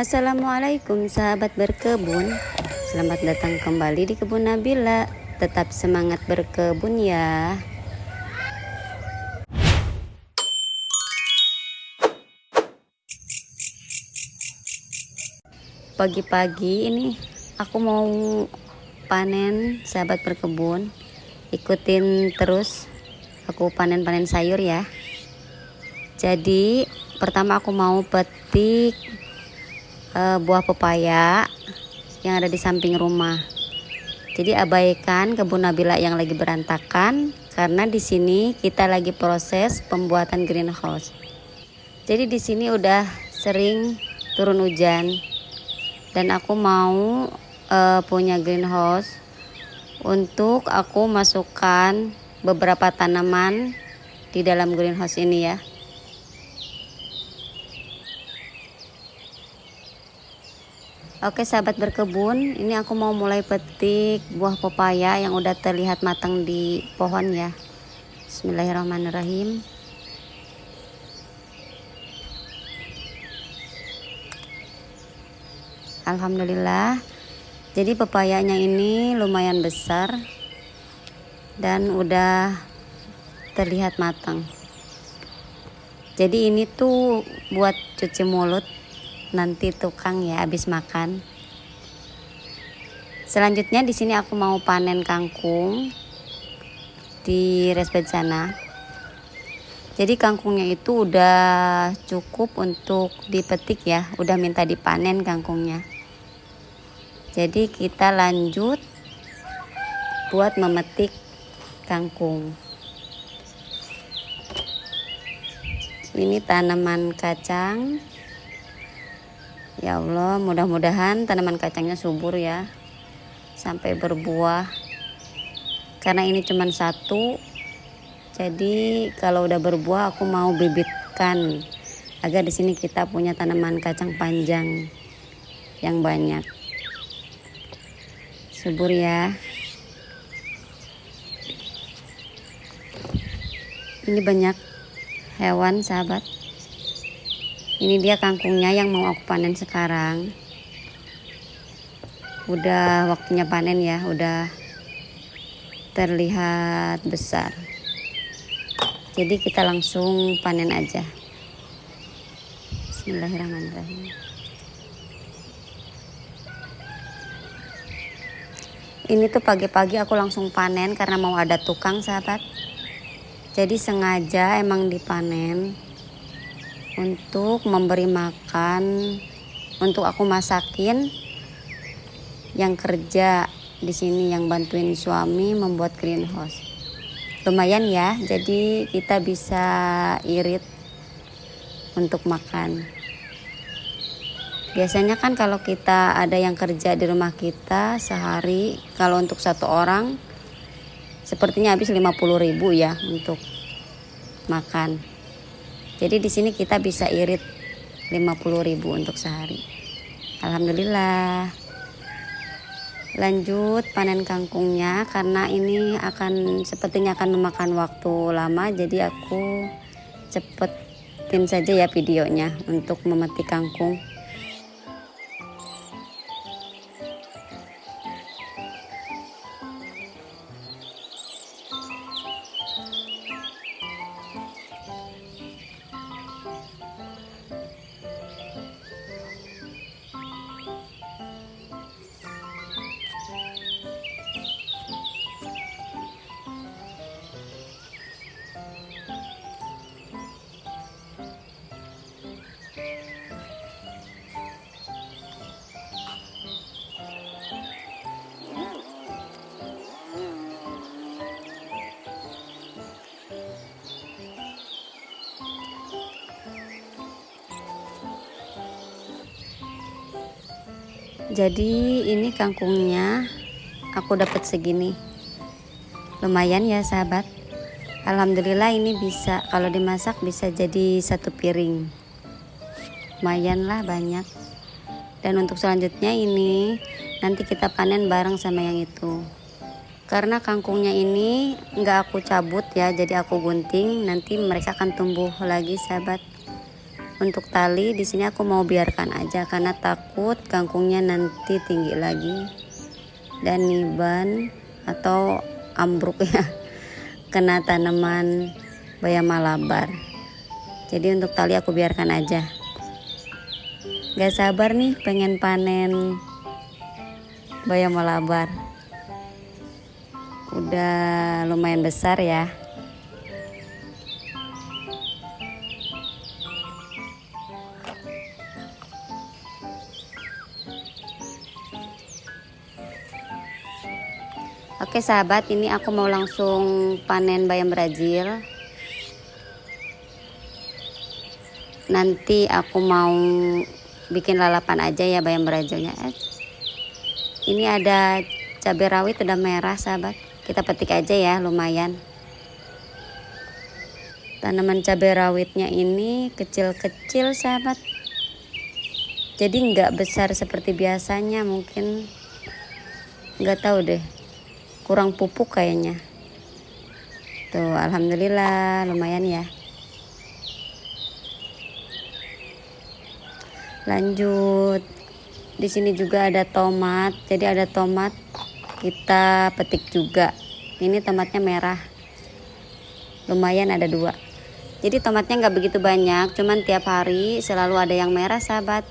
Assalamualaikum sahabat berkebun. Selamat datang kembali di kebun Nabila. Tetap semangat berkebun ya. Pagi-pagi ini aku mau panen sahabat berkebun. Ikutin terus aku panen-panen sayur ya. Jadi pertama aku mau petik buah pepaya yang ada di samping rumah. Jadi abaikan kebun Nabila yang lagi berantakan karena di sini kita lagi proses pembuatan greenhouse. Jadi di sini udah sering turun hujan dan aku mau punya greenhouse untuk aku masukkan beberapa tanaman di dalam greenhouse ini ya. Oke sahabat berkebun, ini aku mau mulai petik buah pepaya yang udah terlihat matang di pohon ya. Bismillahirrahmanirrahim. Alhamdulillah. Jadi pepayanya ini lumayan besar dan udah terlihat matang. Jadi ini tuh buat cuci mulut nanti tukang ya habis makan. Selanjutnya di sini aku mau panen kangkung di resbed sana. Jadi kangkungnya itu udah cukup untuk dipetik ya, udah minta dipanen kangkungnya. Jadi kita lanjut buat memetik kangkung. Ini tanaman kacang. Ya Allah, mudah-mudahan tanaman kacangnya subur ya, sampai berbuah. Karena ini cuma satu, jadi kalau udah berbuah aku mau bibitkan agar di sini kita punya tanaman kacang panjang yang banyak. Subur ya. Ini banyak hewan sahabat. Ini dia kangkungnya yang mau aku panen sekarang. Udah waktunya panen ya, udah terlihat besar. Jadi kita langsung panen aja. Bismillahirrahmanirrahim. Ini tuh pagi-pagi aku langsung panen karena mau ada tukang sahabat. Jadi sengaja emang dipanen untuk memberi makan, untuk aku masakin yang kerja di sini, yang bantuin suami membuat greenhouse. Lumayan ya, jadi kita bisa irit untuk makan. Biasanya kan kalau kita ada yang kerja di rumah kita sehari, kalau untuk satu orang sepertinya habis 50.000 ya untuk makan. Jadi di sini kita bisa irit 50.000 untuk sehari. Alhamdulillah. Lanjut panen kangkungnya karena ini sepertinya akan memakan waktu lama, jadi aku cepetin saja ya videonya untuk memetik kangkung. Jadi ini kangkungnya aku dapat segini. Lumayan ya sahabat. Alhamdulillah ini bisa, kalau dimasak bisa jadi 1 piring. Lumayan lah banyak. Dan untuk selanjutnya ini nanti kita panen bareng sama yang itu. Karena kangkungnya ini nggak aku cabut ya, jadi aku gunting, nanti mereka akan tumbuh lagi sahabat. Untuk tali di sini aku mau biarkan aja karena takut kangkungnya nanti tinggi lagi dan niban atau ambruk ya, kena tanaman bayam malabar. Jadi untuk tali aku biarkan aja. Gak sabar nih pengen panen bayam malabar. Udah lumayan besar ya. Oke sahabat, ini aku mau langsung panen bayam Brazil. Nanti aku mau bikin lalapan aja ya bayam Brazilnya. Ini ada cabai rawit udah merah sahabat. Kita petik aja ya, lumayan. Tanaman cabai rawitnya ini kecil-kecil sahabat. Jadi nggak besar seperti biasanya, mungkin nggak tahu deh. Kurang pupuk kayaknya. Tuh, alhamdulillah lumayan ya. Lanjut. Di sini juga ada tomat. Jadi ada tomat kita petik juga. Ini tomatnya merah. Lumayan ada 2. Jadi tomatnya nggak begitu banyak, cuman tiap hari selalu ada yang merah sahabat.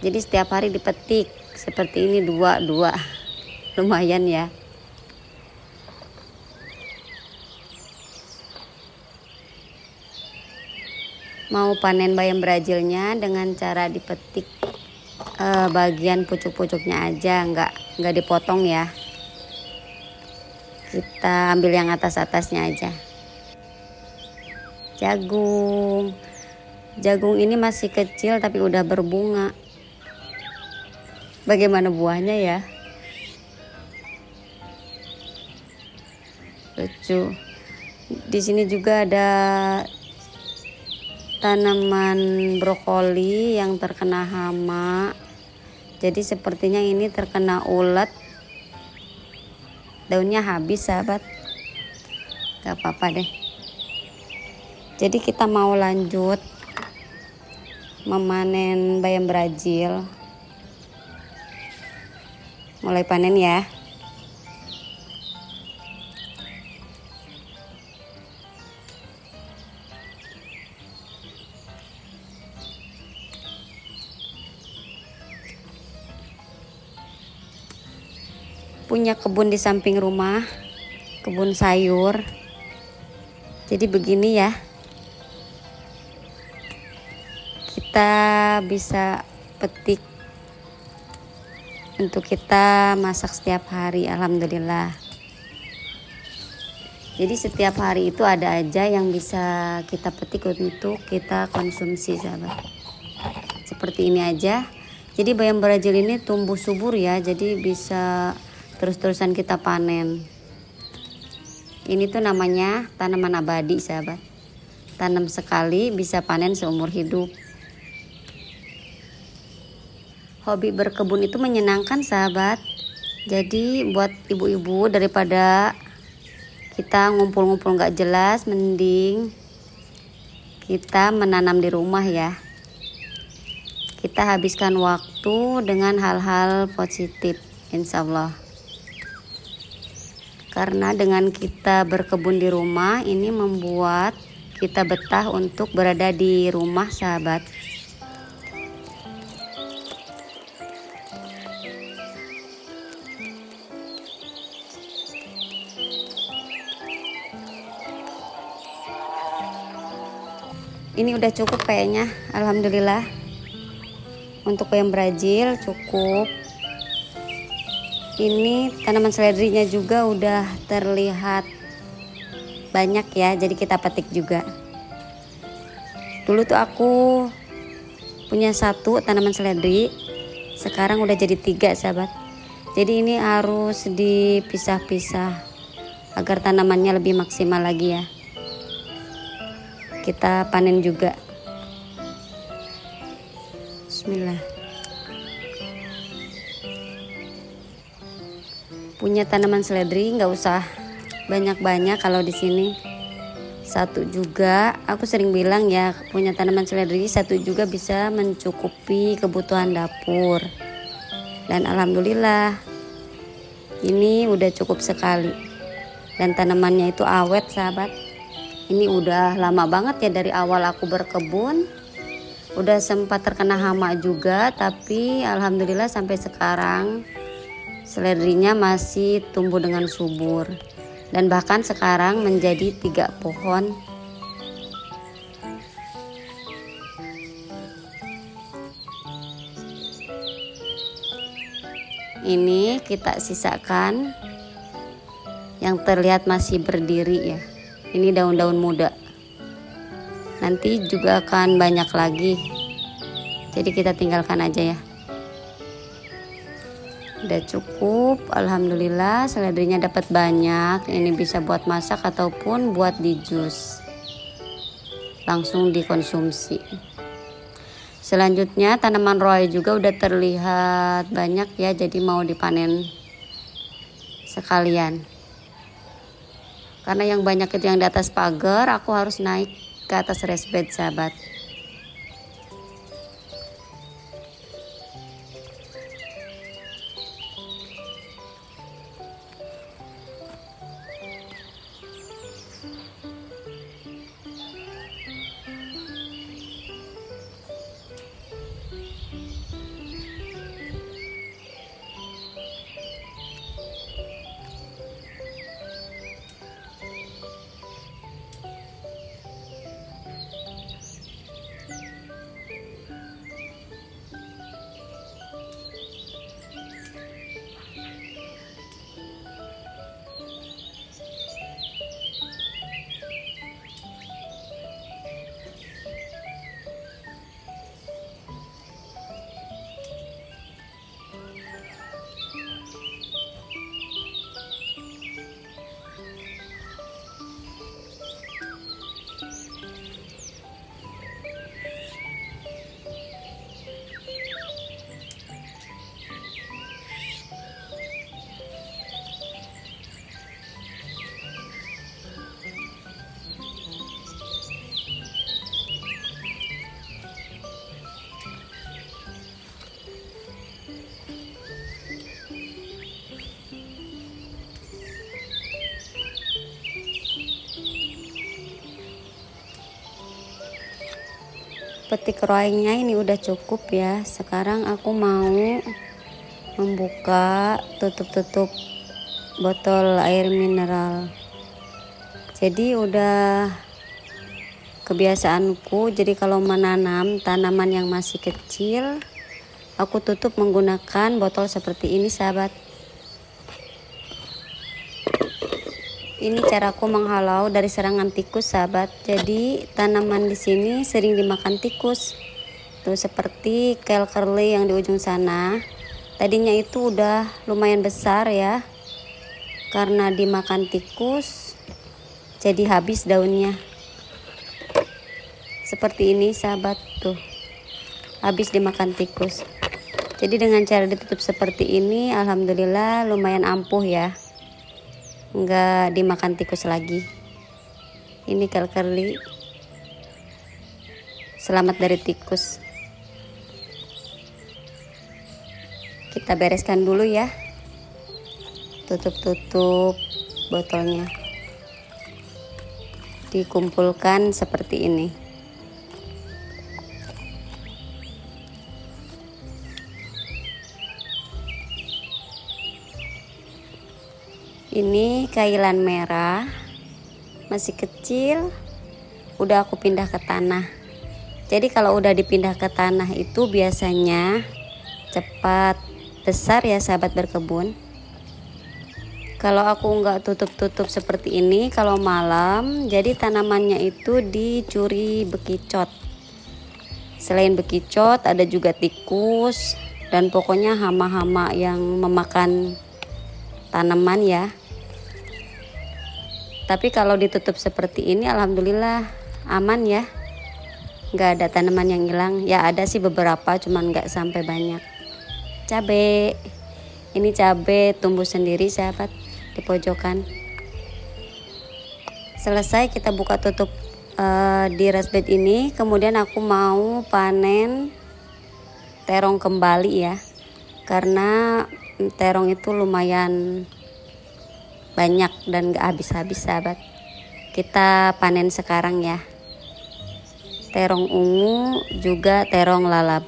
Jadi setiap hari dipetik. Seperti ini 2. Lumayan ya. Mau panen bayam Brazilnya dengan cara dipetik bagian pucuk-pucuknya aja, nggak dipotong ya. Kita ambil yang atas-atasnya aja. Jagung ini masih kecil tapi udah berbunga. Bagaimana buahnya ya? Lucu. Di sini juga ada tanaman brokoli yang terkena hama. Jadi sepertinya ini terkena ulet. Daunnya habis sahabat. Gak apa-apa deh. Jadi kita mau lanjut memanen bayam Brazil. Mulai panen ya. Punya kebun di samping rumah, kebun sayur. Jadi begini ya, kita bisa petik untuk kita masak setiap hari, alhamdulillah. Jadi setiap hari itu ada aja yang bisa kita petik untuk kita konsumsi sahabat. Seperti ini aja. Jadi bayam Brazil ini tumbuh subur ya, jadi bisa terus-terusan kita panen. Ini tuh namanya tanaman abadi sahabat. Tanam sekali bisa panen seumur hidup. Hobi berkebun itu menyenangkan sahabat. Jadi buat ibu-ibu daripada kita ngumpul-ngumpul gak jelas, mending kita menanam di rumah ya. Kita habiskan waktu dengan hal-hal positif, insya Allah. Karena dengan kita berkebun di rumah ini membuat kita betah untuk berada di rumah sahabat. Ini udah cukup kayaknya, alhamdulillah. Untuk bayam Brazil cukup. Ini tanaman seledrinya juga udah terlihat banyak ya, jadi kita petik juga. Dulu tuh aku punya 1 tanaman seledri, sekarang udah jadi 3 sahabat. Jadi ini harus dipisah-pisah agar tanamannya lebih maksimal lagi ya. Kita panen juga. Bismillah. Punya tanaman seledri nggak usah banyak-banyak kalau di sini. Satu juga, aku sering bilang ya, punya tanaman seledri satu juga bisa mencukupi kebutuhan dapur. Dan alhamdulillah ini udah cukup sekali. Dan tanamannya itu awet sahabat. Ini udah lama banget ya dari awal aku berkebun. Udah sempat terkena hama juga, tapi alhamdulillah sampai sekarang seledrinya masih tumbuh dengan subur. Dan bahkan sekarang menjadi 3 pohon. Ini kita sisakan yang terlihat masih berdiri ya. Ini daun-daun muda. Nanti juga akan banyak lagi. Jadi kita tinggalkan aja ya. Udah cukup, alhamdulillah seledrinya dapat banyak. Ini bisa buat masak ataupun buat di jus, langsung dikonsumsi. Selanjutnya tanaman roai juga udah terlihat banyak ya, jadi mau dipanen sekalian. Karena yang banyak itu yang di atas pagar, aku harus naik ke atas raised bed sahabat. Petik roainya ini udah cukup ya. Sekarang aku mau membuka tutup botol air mineral. Jadi udah kebiasaanku, jadi kalau menanam tanaman yang masih kecil, aku tutup menggunakan botol seperti ini sahabat. Ini caraku menghalau dari serangan tikus sahabat. Jadi tanaman di sini sering dimakan tikus. Tuh seperti kale curly yang di ujung sana. Tadinya itu udah lumayan besar ya. Karena dimakan tikus jadi habis daunnya. Seperti ini sahabat tuh. Habis dimakan tikus. Jadi dengan cara ditutup seperti ini alhamdulillah lumayan ampuh ya. Enggak dimakan tikus lagi. Ini kale curly, selamat dari tikus. Kita bereskan dulu ya, tutup botolnya, dikumpulkan seperti ini. Ini kailan merah, masih kecil, udah aku pindah ke tanah. Jadi kalau udah dipindah ke tanah itu biasanya cepat besar ya sahabat berkebun. Kalau aku nggak tutup seperti ini, kalau malam jadi tanamannya itu dicuri bekicot. Selain bekicot ada juga tikus dan pokoknya hama-hama yang memakan tanaman ya. Tapi kalau ditutup seperti ini alhamdulillah aman ya, nggak ada tanaman yang hilang. Ya ada sih beberapa, cuman nggak sampai banyak. Cabe, ini cabe tumbuh sendiri sahabat di pojokan. Selesai kita buka tutup di raised bed ini. Kemudian aku mau panen terong kembali ya, karena terong itu lumayan banyak dan gak habis-habis sahabat. Kita panen sekarang ya, terong ungu juga terong lalap.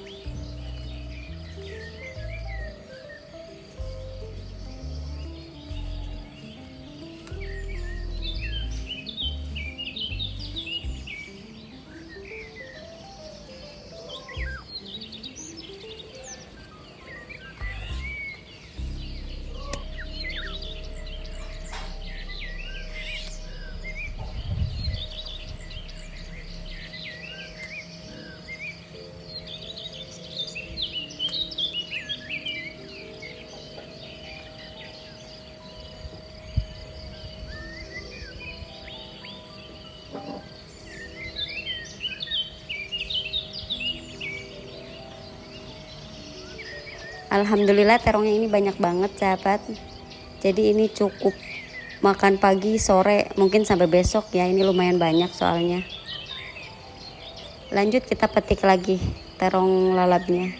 Alhamdulillah terongnya ini banyak banget sahabat. Jadi ini cukup makan pagi, sore, mungkin sampai besok ya. Ini lumayan banyak soalnya. Lanjut kita petik lagi terong lalapnya.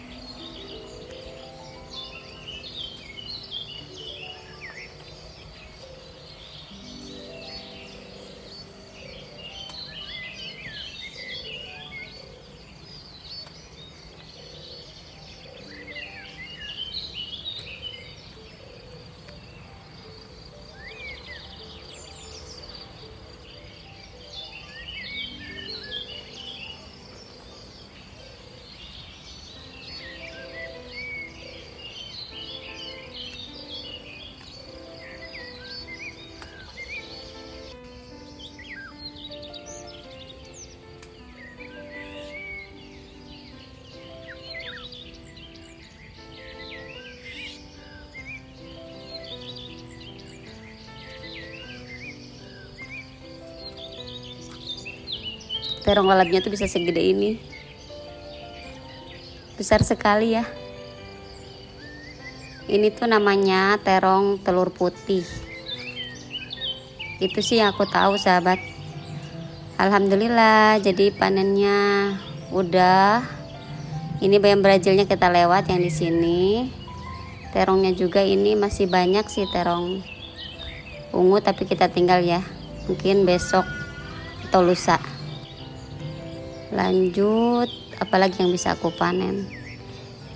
Terong lalapnya tuh bisa segede ini, besar sekali ya. Ini tuh namanya terong telur putih. Itu sih yang aku tahu sahabat. Alhamdulillah, jadi panennya udah. Ini bayam Brazilnya kita lewat yang di sini. Terongnya juga ini masih banyak sih terong ungu, tapi kita tinggal ya. Mungkin besok atau lusa. Lanjut, apalagi yang bisa aku panen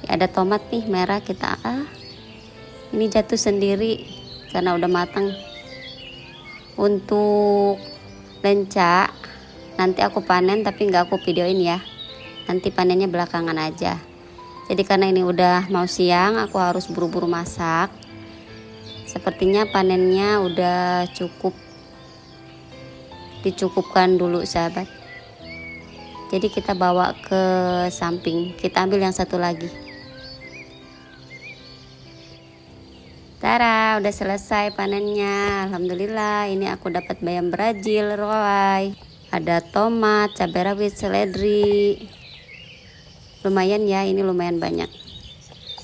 ya, ada tomat nih merah kita ini jatuh sendiri karena udah matang. Untuk lenca nanti aku panen, tapi nggak aku videoin ya, nanti panennya belakangan aja. Jadi karena ini udah mau siang, aku harus buru-buru masak. Sepertinya panennya udah cukup, dicukupkan dulu sahabat. Jadi kita bawa ke samping, kita ambil yang satu lagi. Tara, udah selesai panennya. Alhamdulillah, ini aku dapat bayam Brazil roy. Ada tomat, cabai rawit, seledri. Lumayan ya, ini lumayan banyak.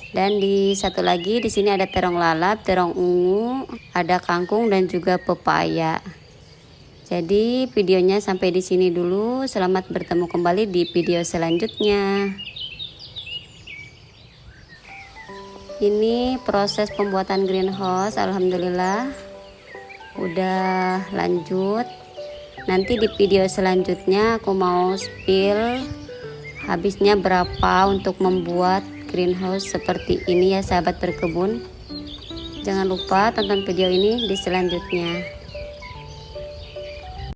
Dan di satu lagi di sini ada terong lalap, terong ungu, ada kangkung dan juga pepaya. Jadi videonya sampai di sini dulu. Selamat bertemu kembali di video selanjutnya. Ini proses pembuatan greenhouse, alhamdulillah udah lanjut. Nanti di video selanjutnya aku mau spill habisnya berapa untuk membuat greenhouse seperti ini ya sahabat berkebun. Jangan lupa tonton video ini di selanjutnya.